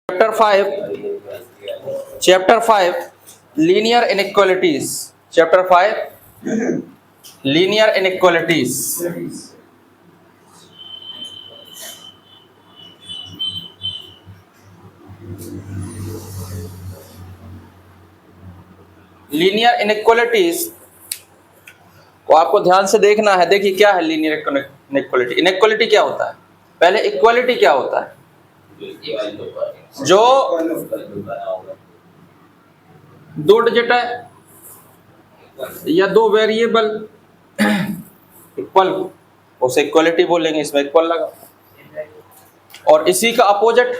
Chapter 5 Linear Inequalities. Chapter 5 Linear Inequalities. Linear inequalities को आपको ध्यान से देखना है। देखिए क्या है लीनियर इनइक्वालिटी। इनइक्वालिटी क्या होता है? पहले इक्वालिटी क्या होता है? जो दो डिजिट है या दो वेरिएबल इक्वल, उसे इक्वालिटी बोलेंगे। इसमें इक्वल लगा। और इसी का अपोजिट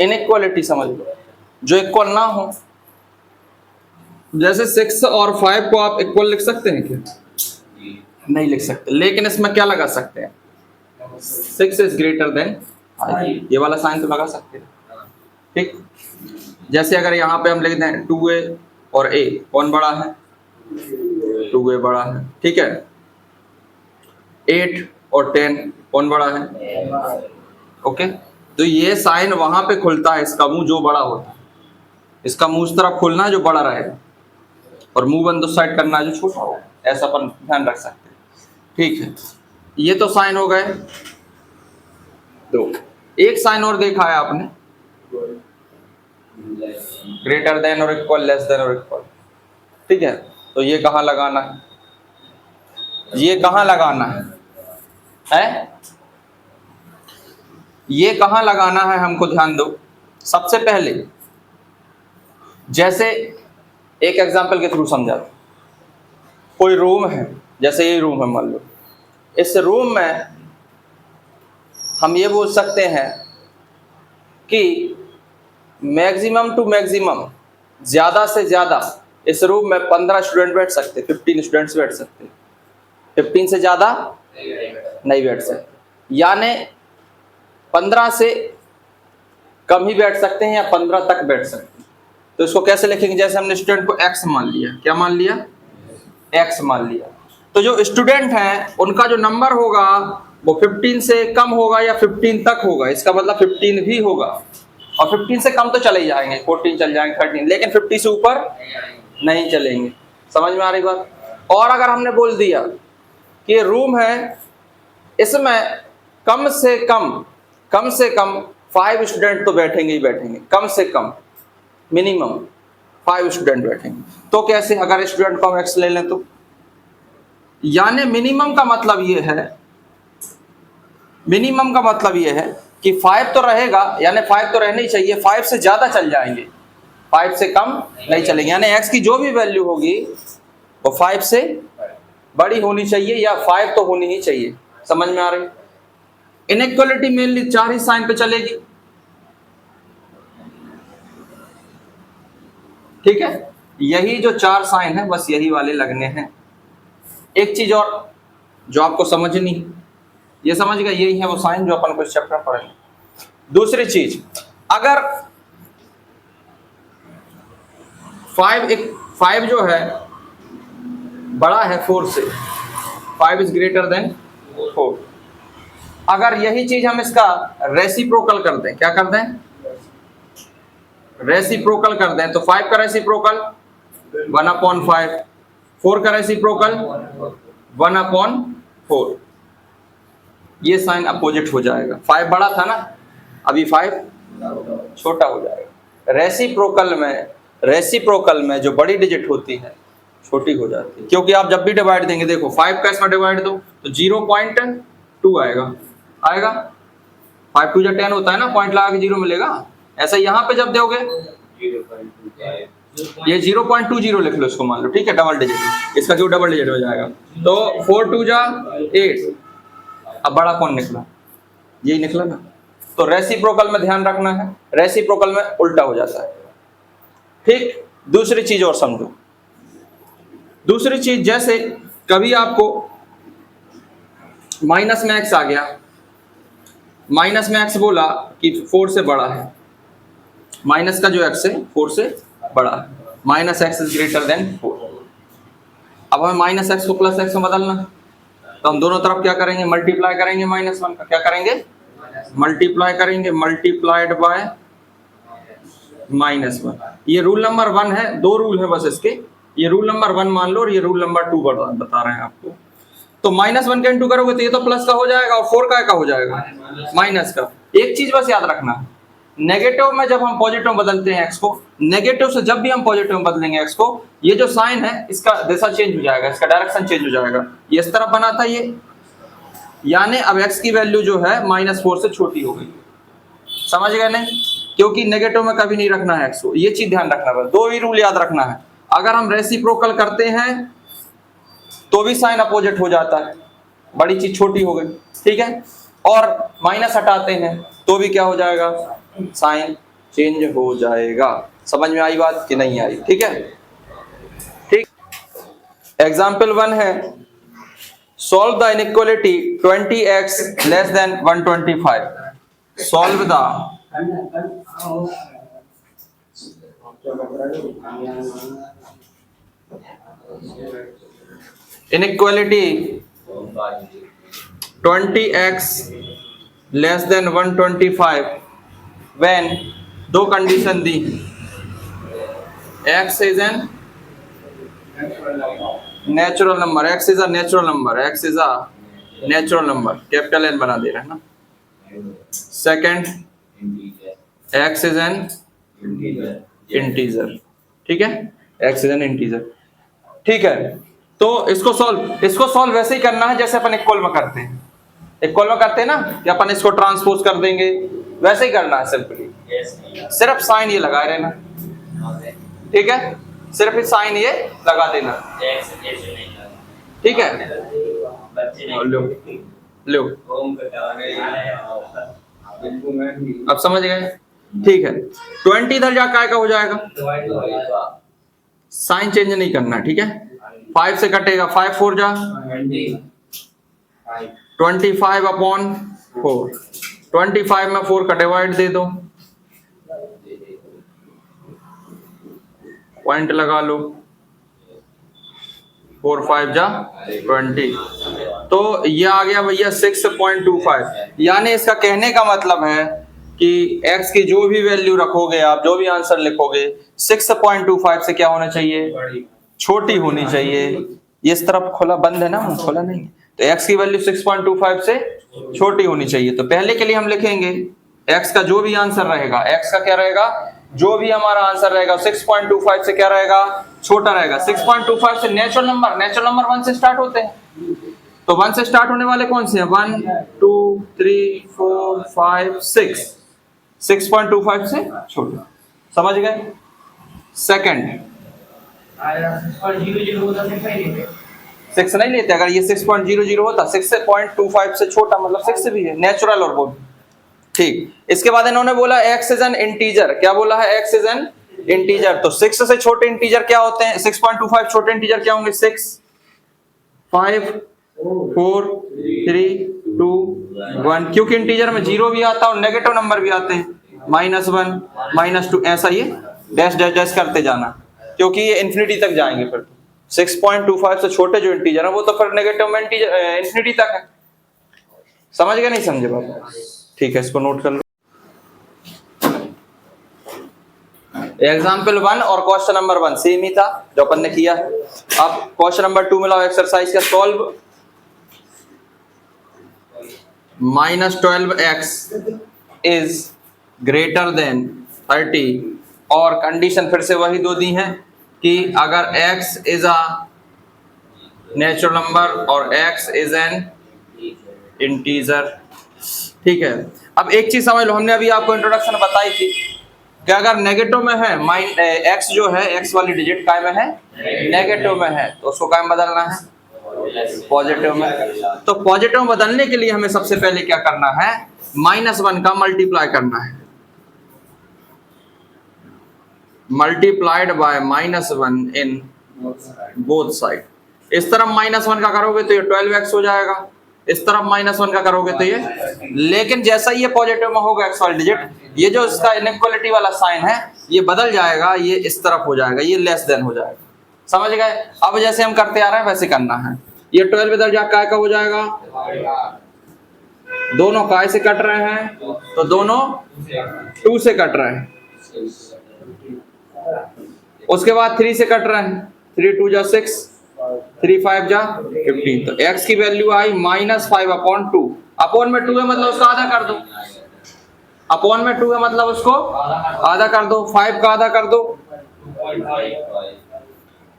इनइक्वालिटी समझ लो, जो इक्वल ना हो। जैसे 6 और 5 को आप इक्वल लिख सकते हैं क्या? नहीं लिख सकते, लेकिन इसमें क्या लगा सकते हैं? 6 इज ग्रेटर देन 5, ये वाला साइन तो लगा सकते हैं। ठीक, जैसे अगर यहाँ पे हम लिख दें 2a और a, कौन बड़ा है? 2a बड़ा है। ठीक है, 8 और 10 कौन बड़ा है? ओके, तो ये साइन वहां पे खुलता है, इसका मुंह जो बड़ा होता है, इसका मुंह उस तरफ खुलना है जो बड़ा रहेगा, और मुंह बंद उस साइड करना है जो छोटा होगा। ऐसा अपन ध्यान रख सकते हैं। ठीक है, ये तो साइन हो गए दो। एक साइन और देखा है आपने, ग्रेटर देन और इक्वल, लेस देन और इक्वल। ठीक है, तो ये कहाँ लगाना है? ये कहाँ लगाना है? ये कहाँ लगाना है हमको ध्यान दो। सबसे पहले जैसे एक एग्जांपल के थ्रू समझाता। कोई रूम है, जैसे ये रूम है मान लो। इस रूम में हम ये बोल सकते हैं कि मैक्सिमम टू मैक्सिमम, ज़्यादा से ज़्यादा इस रूम में 15 स्टूडेंट बैठ सकते, 15 स्टूडेंट्स बैठ सकते। 15 से ज़्यादा नहीं बैठ सकते, यानी 15 से कम ही बैठ सकते हैं या 15 तक बैठ सकते हैं। तो इसको कैसे लिखेंगे? जैसे हमने स्टूडेंट को x मान लिया। क्या मान लिया? x मान लिया। तो जो स्टूडेंट हैं उनका जो नंबर होगा वो 15 से कम होगा या 15 तक होगा। इसका मतलब 15 भी होगा, और 15 से कम तो चले ही जाएंगे, 14 चल जाएंगे, 13, लेकिन 50 से ऊपर नहीं चलेंगे। समझ में आ रही बात? और अगर हमने बोल दिया कि रूम है, इसमें कम से कम 5 स्टूडेंट तो बैठेंगे ही बैठेंगे, कम से कम मिनिमम 5 स्टूडेंट बैठेंगे। तो कैसे? अगर स्टूडेंट को हम x ले लें तो, यानी मिनिमम का मतलब ये है, कि 5 तो रहेगा, यानी 5 तो रहना ही चाहिए। 5 से ज्यादा चल जाएंगे, 5 से कम नहीं चलेंगे। यानी x की जो भी वैल्यू होगी वो 5 से बड़ी होनी चाहिए, या 5 तो होनी ही चाहिए। समझ में आ रही? इनइक्वालिटी मेनली 4 ही साइन पे चलेगी। ठीक है, यही जो 4 साइन है बस यही वाले लगने हैं। एक चीज और जो आपको समझनी, ये समझ गए, यही है वो साइन जो अपन को इस चैप्टर पढ़ेंगे। दूसरी चीज, अगर 5 जो है बड़ा है 4 से, 5 इज ग्रेटर देन 4। अगर यही चीज हम इसका रेसिप्रोकल कर दें, क्या कर दें? रेसिप्रोकल कर दें, तो 5 का रेसिप्रोकल 1/5, 4 का रेसिप्रोकल 1/4। ये साइन अपोजिट हो जाएगा। 5 बड़ा था ना, अभी 5 छोटा हो जाएगा। रेसिप्रोकल में जो बड़ी डिजिट होती है छोटी हो जाती है, क्योंकि आप जब भी डिवाइड देंगे, देखो 5 का इसमें डिवाइड दो तो 0.2 आएगा। 5 2 10 होता है ना, पॉइंट लगा के 0 मिलेगा। ऐसा यहाँ पे जब दोगे, ये 0.20 लिख लो इसको, मान लो। ठीक है, डबल डिजिट, इसका जो डबल डिजिट हो जाएगा। तो 4 2 जा 8। अब बड़ा कौन निकला? यही निकला ना। तो रेसिप्रोकल में ध्यान रखना है, रेसिप्रोकल में उल्टा हो जाता है। ठीक, दूसरी चीज और समझो। दूसरी चीज, जैसे कभी आपको माइनस में x आ गया, माइनस में x बोला कि 4 से बड़ा है, माइनस का जो x है 4 से बड़ा है, minus x is greater than 4। अब हमें माइनस x को प्लस x में बदलना, तो हम दोनों तरफ क्या करेंगे? मल्टीप्लाई करेंगे। -1 का क्या करेंगे? मल्टीप्लाई करेंगे, मल्टीप्लाइड बाय -1। ये रूल नंबर 1 है, 2 रूल है बस इसके। ये रूल नंबर 1 मान लो और ये रूल नंबर 2 बता रहे हैं आपको। तो -1 का इंटू करोगे तो ये तो प्लस का हो जाएगा और 4 का हो जाएगा माइनस का। एक चीज बस याद रखना, नेगेटिव में जब हम पॉजिटिव बदलते हैं एक्स को, नेगेटिव से जब भी हम पॉजिटिव में बदलेंगे एक्स को, ये जो साइन है इसका दिशा चेंज हो जाएगा, इसका डायरेक्शन चेंज हो जाएगा। ये इस तरफ बना था ये, यानी अब एक्स की वैल्यू जो है -4 से छोटी हो गई। समझ गए नहीं? क्योंकि नेगेटिव में कभी नहीं रखना है एक्स को, ये चीज ध्यान रखना बस। 2 ही रूल याद रखना है। अगर हम रेसिप्रोकल करते हैं तो भी साइन अपोजिट हो जाता है, बड़ी चीज छोटी हो गई, ठीक है। और माइनस हटाते हैं तो भी क्या हो जाएगा, साइन चेंज हो जाएगा। समझ में आई बात कि नहीं आई? ठीक है, ठीक। एग्जाम्पल 1 है, solve the inequality 20x less than 125। Solve the inequality 20x less than 125 when 2 condition the, x is an natural number, x is a natural number, x is a natural number, capital N बना दे रहे हैं ना। Second, x is an integer, ठीक है, x is an integer, ठीक है। तो इसको सॉल्व वैसे ही करना है जैसे अपन इक्वल में करते हैं। इक्वल में करते हैं ना कि अपन इसको ट्रांसपोज कर देंगे, वैसे ही करना है सिंपली। सिर्फ साइन ये लगा रहना, ठीक है, सिर्फ ये साइन ये लगा देना, ठीक है। लो लो, अब समझ गए? ठीक है। 20 इधर जा का हो जाएगा, साइन चेंज नहीं करना, ठीक है। 5 से कटेगा, 5 4 जा 25 अपॉन 4, 25 में 4 का डिवाइड दे दो, पॉइंट लगा लो, 4 5 जा 20, तो ये आ गया भैया 6.25। यानी इसका कहने का मतलब है कि x की जो भी वैल्यू रखोगे आप, जो भी आंसर लिखोगे, 6.25 से क्या होना चाहिए, छोटी होनी चाहिए। ये इस तरफ खोला, बंद है ना, खोला नहीं, तो x की वैल्यू 6.25 से छोटी होनी चाहिए। तो पहले के लिए हम लिखेंगे x का जो भी आंसर रहेगा, x का क्या रहेगा, जो भी हमारा आंसर रहेगा 6.25 से क्या रहेगा, छोटा रहेगा। 6.25 से नेचुरल नंबर 1 से स्टार्ट होते हैं, तो 1 से स्टार्ट होने वाले कौन से हैं, 1 2 3 4 5 6, 6.25 से छोटा। समझ गए? सेकंड, 6 नहीं लेते, अगर ये 6.00 होता, 6.25 से छोटा मतलब 6 भी है, नेचुरल और बोल, ठीक। इसके बाद इन्होंने बोला x इज एन इंटीजर, क्या बोला है, x इज एन इंटीजर। तो 6 से छोटे इंटीजर क्या होते हैं, 6.25 छोटे इंटीजर क्या होंगे, 6 5 4 3 2 1, क्योंकि इंटीजर में 0 भी आता है और नेगेटिव नंबर भी आते हैं, -1 -2, ऐसा ये डैश डैश डैश करते जाना, क्योंकि ये इन्फिनिटी तक जाएंगे। फिर 6.25 से छोटे जो इंटीजर है वो तो फिर नेगेटिव में इन्फिनिटी तक है। समझ गए नहीं समझे बात? ठीक है, इसको नोट कर लो। एग्जाम्पल 1 और क्वेश्चन नंबर 1 सेम ही था जो अपन ने किया है। अब क्वेश्चन नंबर 2 में लाओ एक्सरसाइज का solve. -12x is greater than 30, और कंडीशन फिर से वही 2 दी हैं कि अगर x is a natural number और x इज एन इंटीजर, ठीक है। अब एक चीज समझ लो, हमने अभी आपको इंट्रोडक्शन बताई थी कि अगर नेगेटिव में है, x जो है, x वाली डिजिट काय में है, नेगेटिव में है, तो उसको काय में बदलना है, पॉजिटिव में। तो पॉजिटिव में बदलने के लिए हमें सबसे पहले क्या करना है, -1 का मल्टीप्लाई करना है, multiplied by -1 in both side. इस तरफ -1 का करोगे तो ये 12x हो जाएगा, इस तरफ -1 का करोगे तो ये, लेकिन जैसा ही ये पॉजिटिव में होगा x वाली डिजिट, ये जो इसका इनइक्वालिटी वाला साइन है ये बदल जाएगा, ये इस तरफ हो जाएगा, ये लेस देन हो जाएगा। समझ गए? अब जैसे हम करते आ रहे हैं वैसे करना है। ये 12 इधर जा का हो जाएगा, दोनों काय से कट रहे हैं? तो दोनों 2 से कट रहे हैं। उसके बाद 3 से कट रहे हैं, 3 2 जा 6, 3 5 जा 15। तो x की वैल्यू आई -5/2। अपॉन में 2 है मतलब उसका आधा कर दो, अपॉन में 2 है मतलब उसको आधा कर दो, 5 का आधा कर दो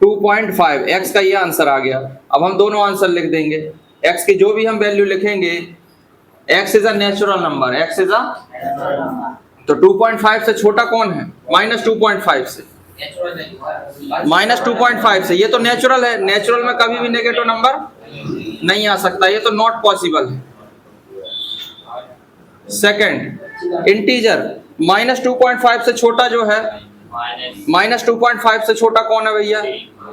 2.5। x का ये आंसर आ गया। अब हम दोनों आंसर लिख देंगे। x की जो भी हम वैल्यू लिखेंगे, x is a natural number, x is a, तो 2.5 से छोटा कौन है? -2.5 से, -2.5 से। ये तो नेचुरल है, नेचुरल में कभी भी नेगेटिव नंबर नहीं आ सकता, ये तो नॉट पॉसिबल है। सेकंड, इंटीजर -2.5 से छोटा जो है, -2.5 से छोटा कौन है भैया?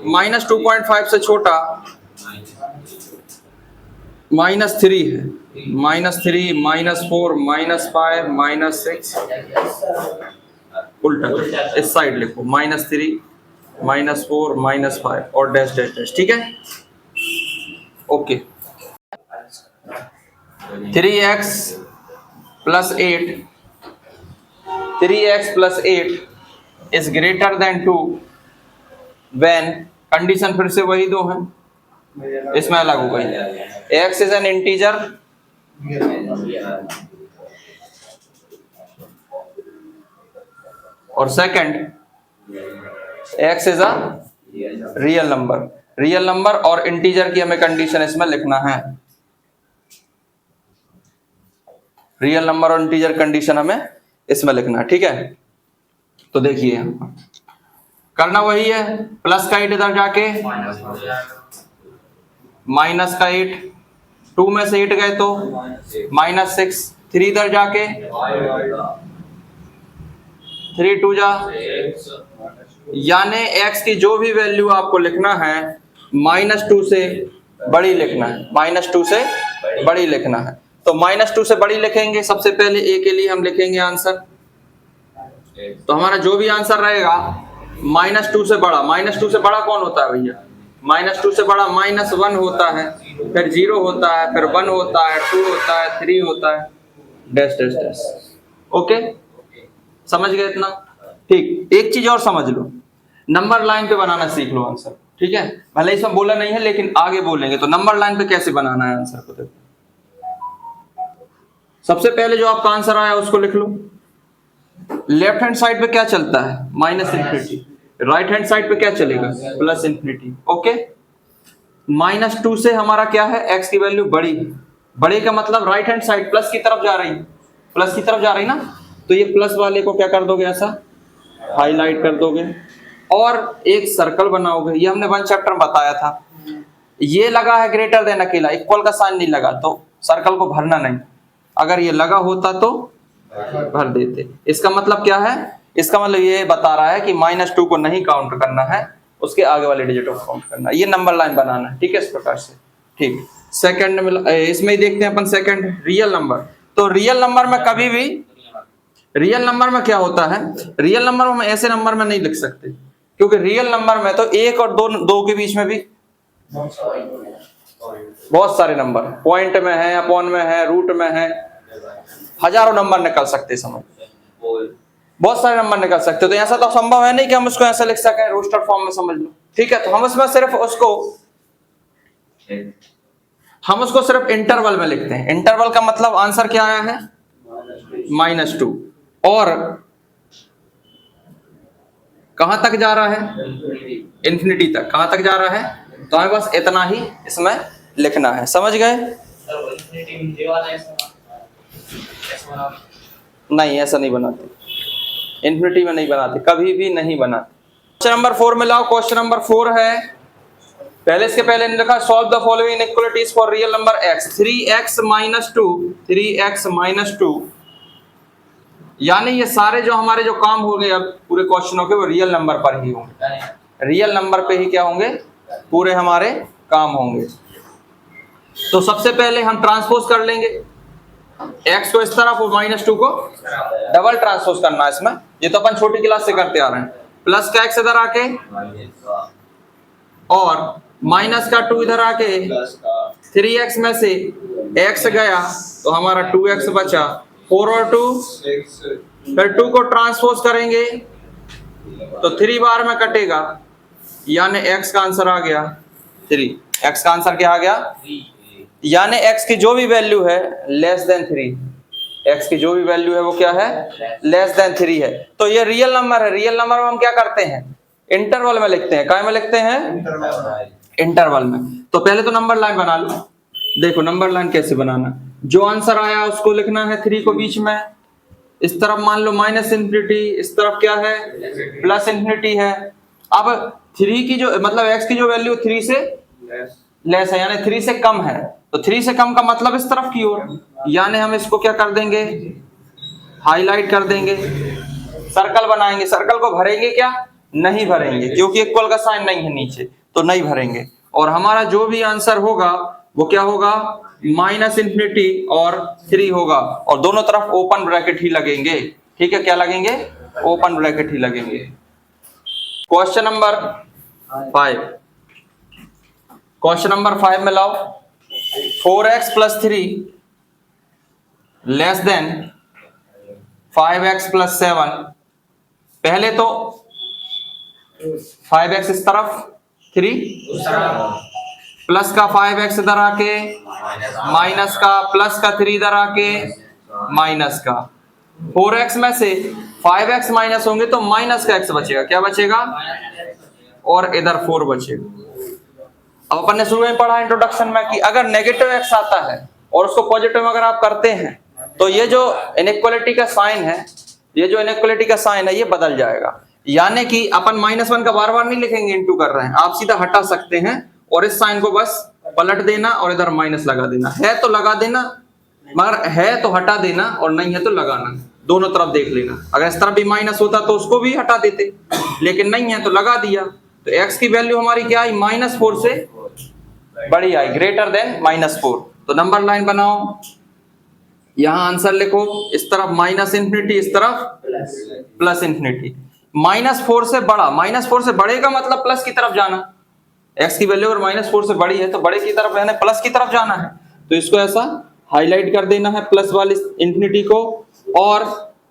-2.5 से छोटा -3 है, -3, -4, -5, -6, उल्टा इस साइड लिखो, -3, -4, -5 और डैश डैश डैश, ठीक है? Okay. 3x + 8, 3x + 8 is greater than 2 when, condition फिर से वही दो हैं, इसमें अलग हो गई। x इज एन इंटीजर और second x is a real number. Real number और इंटीजर की हमें कंडीशन इसमें लिखना है। रियल नंबर और इंटीजर कंडीशन हमें इसमें लिखना है, ठीक है? तो देखिए करना वही है, प्लस का 8 इधर जाके माइनस का 8, 2 में से 8 गए तो -6, 3 इधर जाके 3 2 जा, यानी x की जो भी वैल्यू आपको लिखना है -2 से बड़ी लिखना है, -2 से बड़ी लिखना है। तो -2 से बड़ी लिखेंगे, सबसे पहले a के लिए हम लिखेंगे आंसर। तो हमारा जो भी आंसर रहेगा -2 से बड़ा, -2 से बड़ा कौन होता है भैया? -2 से बड़ा -1 होता है, फिर 0 होता है, फिर 1 होता है, 2 होता है, 3 होता है, डैश डैश डैश। ओके, समझ गए इतना? ठीक। एक चीज और समझ लो, नंबर लाइन पे बनाना सीख लो आंसर, ठीक है? भले इसमें बोला नहीं है लेकिन आगे बोलेंगे। तो नंबर लाइन पे कैसे बनाना है आंसर को देखो। सबसे पहले जो आपका आंसर आया उसको लिख लो। लेफ्ट हैंड साइड पे क्या चलता है? -इन्फिनिटी। राइट हैंड साइड पे क्या चलेगा? +इन्फिनिटी। ओके, -2 से हमारा क्या है? x की वैल्यू बड़ी, बड़ी का मतलब राइट हैंड साइड प्लस की तरफ जा रही, प्लस की तरफ जा रही ना, तो ये प्लस वाले को क्या कर दोगे? ऐसा हाईलाइट कर दोगे और एक सर्कल बनाओगे। ये हमने 1 चैप्टर में बताया था। ये लगा है ग्रेटर देन अकेला, इक्वल का साइन नहीं लगा तो सर्कल को भरना नहीं, अगर ये लगा होता तो भर देते। इसका मतलब क्या है? इसका मतलब ये बता रहा है कि -2 को नहीं काउंट करना है, उसके आगे वाले डिजिट को काउंट करना है। ये नंबर लाइन बनाना है, ठीक है? इस प्रकार से, ठीक। सेकंड में इसमें ही देखते हैं अपन सेकंड, रियल नंबर। तो रियल नंबर में कभी भी, रियल नंबर में क्या होता है? रियल नंबर में हम ऐसे नंबर में नहीं लिख सकते, क्योंकि रियल नंबर में तो 1 और 2 के बीच में भी बहुत सारे नंबर पॉइंट में है, अपॉन में है, रूट में है, हजारों नंबर निकल सकते, समझ, बहुत सारे नंबर निकल सकते। तो ऐसा तो संभव है नहीं कि हम उसको ऐसा लिख सकें रोस्टर फॉर्म में, समझ लो, ठीक है? तो हम उसमें सिर्फ उसको सिर्फ इंटरवल में लिखते हैं। इंटरवल का मतलब आंसर क्या आया है? -2। और कहां तक जा रहा है? इन्फिनिटी तक। कहां तक जा रहा है? तो हमें बस इतना ही इसमें लिखना है, समझ गए? नहीं, ऐसा नहीं बनाते, इन्फिनिटी में नहीं बनाते, कभी भी नहीं बनाते। क्वेश्चन नंबर 4 में लाओ। क्वेश्चन नंबर 4 है, पहले इसके पहले लिखा solve the following inequalities for real number x। 3x - 2, यानी ये सारे जो हमारे जो काम हो गए अब पूरे क्वेश्चनों के, वो रियल नंबर पर ही होंगे। रियल नंबर पे ही क्या होंगे? पूरे हमारे काम होंगे। तो सबसे पहले हम ट्रांसपोज कर लेंगे, x को इस तरफ और -2 को डबल ट्रांसपोज करना है इसमें। ये तो अपन छोटी क्लास से करते आ रहे हैं। प्लस का x इधर आके और माइनस का 2 इधर आके 3x में से x गया तो हमारा 2x बचा, 4 और 2, फिर 2 को ट्रांसपोज करेंगे तो 3 बार में कटेगा, यानी x का आंसर आ गया 3। x का आंसर क्या आ गया? यानी x की जो भी वैल्यू है लेस देन 3, x की जो भी वैल्यू है वो क्या है? लेस देन 3 है। तो ये रियल नंबर है। रियल नंबर में हम क्या करते हैं? इंटरवल में लिखते हैं। काय में लिखते हैं? इंटरवल में। तो पहले तो नंबर लाइन बना लो। देखो नंबर लाइन कैसे बनाना, जो आंसर आया उसको लिखना है 3 को बीच में, इस तरफ मान लो माइनस इंफिनिटी, इस तरफ क्या है? प्लस इंफिनिटी है। अब 3 की जो मतलब x की जो वैल्यू 3 से लेस है, यानी 3 से कम है, तो 3 से कम का मतलब इस तरफ की ओर, यानी हम इसको क्या कर देंगे? हाईलाइट कर देंगे, सर्कल बनाएंगे। सर्कल को भरेंगे क्या? नहीं भरेंगे, क्योंकि इक्वल का साइन नहीं है नीचे, तो नहीं भरेंगे। और हमारा जो भी आंसर होगा वो क्या होगा? माइनस इंफिनिटी और 3 होगा, और दोनों तरफ ओपन ब्रैकेट ही लगेंगे। ठीक है, क्या लगेंगे? ओपन ब्रैकेट ही लगेंगे। क्वेश्चन नंबर 5, क्वेश्चन नंबर 5 में लाओ 4x + 3 लेस देन 5x + 7। पहले तो 5x इस तरफ, 3 प्लस का 5x इधर आके, माइनस का प्लस का 3 इधर आके, माइनस का 4x में से 5x माइनस होंगे तो माइनस का x बचेगा। क्या बचेगा? और इधर 4 बचेगा। अब अपन ने शुरू में पढ़ा इंट्रोडक्शन में कि अगर नेगेटिव x आता है और उसको पॉजिटिव अगर आप करते हैं तो ये जो इनइक्वालिटी का साइन है, ये जो इनइक्वालिटी का साइन है ये बदल जाएगा। यानी कि अपन -1 का बार बार नहीं लिखेंगे, इंटू कर रहे हैं, आप सीधा हटा सकते हैं और इस साइन को बस पलट देना और इधर माइनस लगा देना। है तो लगा देना, मगर है तो हटा देना, और नहीं है तो लगाना। दोनों तरफ देख लेना। अगर इस तरफ भी माइनस होता तो उसको भी हटा देते, लेकिन नहीं है तो लगा दिया। तो x की वैल्यू हमारी क्या आई? -4 से बड़ी आई, ग्रेटर देन -4। तो नंबर लाइन बनाओ, यहां आंसर लिखो, इस तरफ माइनस इंफिनिटी, इस तरफ प्लस इंफिनिटी। -4 से बड़ा, -4 से बड़े का मतलब प्लस की तरफ जाना। x की वैल्यू अगर -4 से बड़ी है तो बड़े की तरफ यानी प्लस की तरफ जाना है। तो इसको ऐसा हाईलाइट कर देना है प्लस वाली इंफिनिटी को, और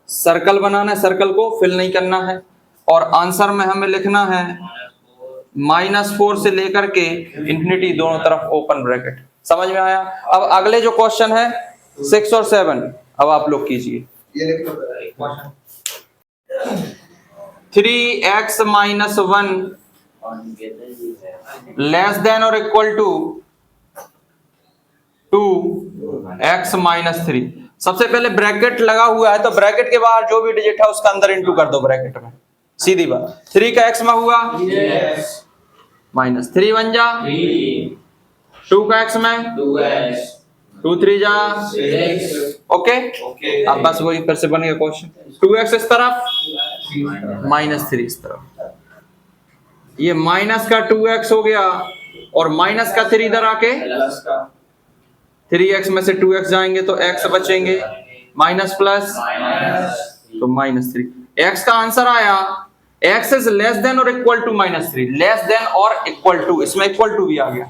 सर्कल बनाना है, सर्कल को फिल नहीं करना है। और आंसर में हमें लिखना है -4 से लेकर के इंफिनिटी, दोनों तरफ ओपन ब्रैकेट। समझ में आया? अब अगले जो क्वेश्चन है 6 और 7, अब आप लोग कीजिए। 3x - 1 लेस देन और इक्वल टू 2x - 3। सबसे पहले ब्रैकेट लगा हुआ है तो ब्रैकेट के बाहर जो भी डिजिट है उसका अंदर इंटू कर दो ब्रैकेट में, सीधी बात। 3 का x में हुआ -3 बन जा, 2 का x में 2 3 जा 6। ओके, अब बस वही फिर से बन गया क्वेश्चन। 2x इस तरफ, -3 इस तरफ, ये माइनस का 2x हो गया और माइनस का 3 इधर आके 3x में से 2x जाएंगे तो x बचेंगे, माइनस प्लस तो -3। x का आंसर आया x इज लेस देन और इक्वल टू -3, लेस देन और इक्वल टू, इसमें इक्वल टू भी आ गया।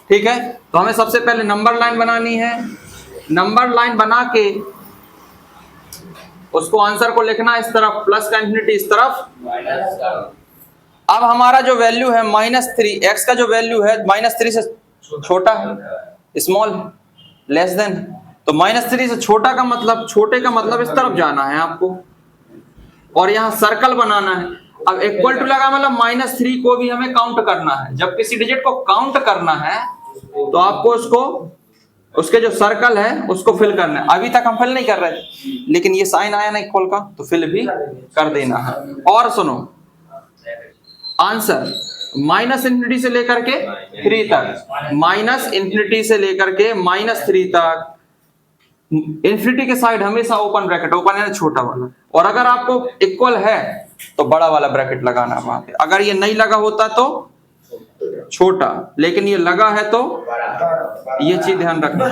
ठीक है, तो हमें सबसे पहले नंबर लाइन बनानी है। नंबर लाइन बना के उसको आंसर को लिखना इस तरफ प्लस का इंफिनिटी, इस तरफ। अब हमारा जो वैल्यू है -3, x का जो वैल्यू है -3 से छोटा है, स्मॉल है, लेस देन। तो -3 से छोटा का मतलब, छोटे का मतलब इस तरफ जाना है आपको, और यहाँ सर्कल बनाना है। अब इक्वल टू लगा मतलब -3 को भी हमें काउंट करना है। जब किसी डिजिट को काउंट करना है तो आपको उसको, उसके जो सर्कल है उसको फिल करना है। अभी तक हम फिल नहीं कर रहे थे, लेकिन ये साइन आया ना इक्वल का तो फिल भी कर देना है। और सुनो, आंसर -इंफिनिटी से लेकर के 3 तक, -इंफिनिटी से लेकर के -3 तक, इंफिनिटी के साइड हमेशा ओपन ब्रैकेट, ओपन है छोटा वाला, और अगर आपको इक्वल है तो बड़ा वाला ब्रैकेट लगाना है वहां पे। अगर ये नहीं लगा होता तो छोटा, लेकिन ये लगा है तो ये चीज ध्यान रखना।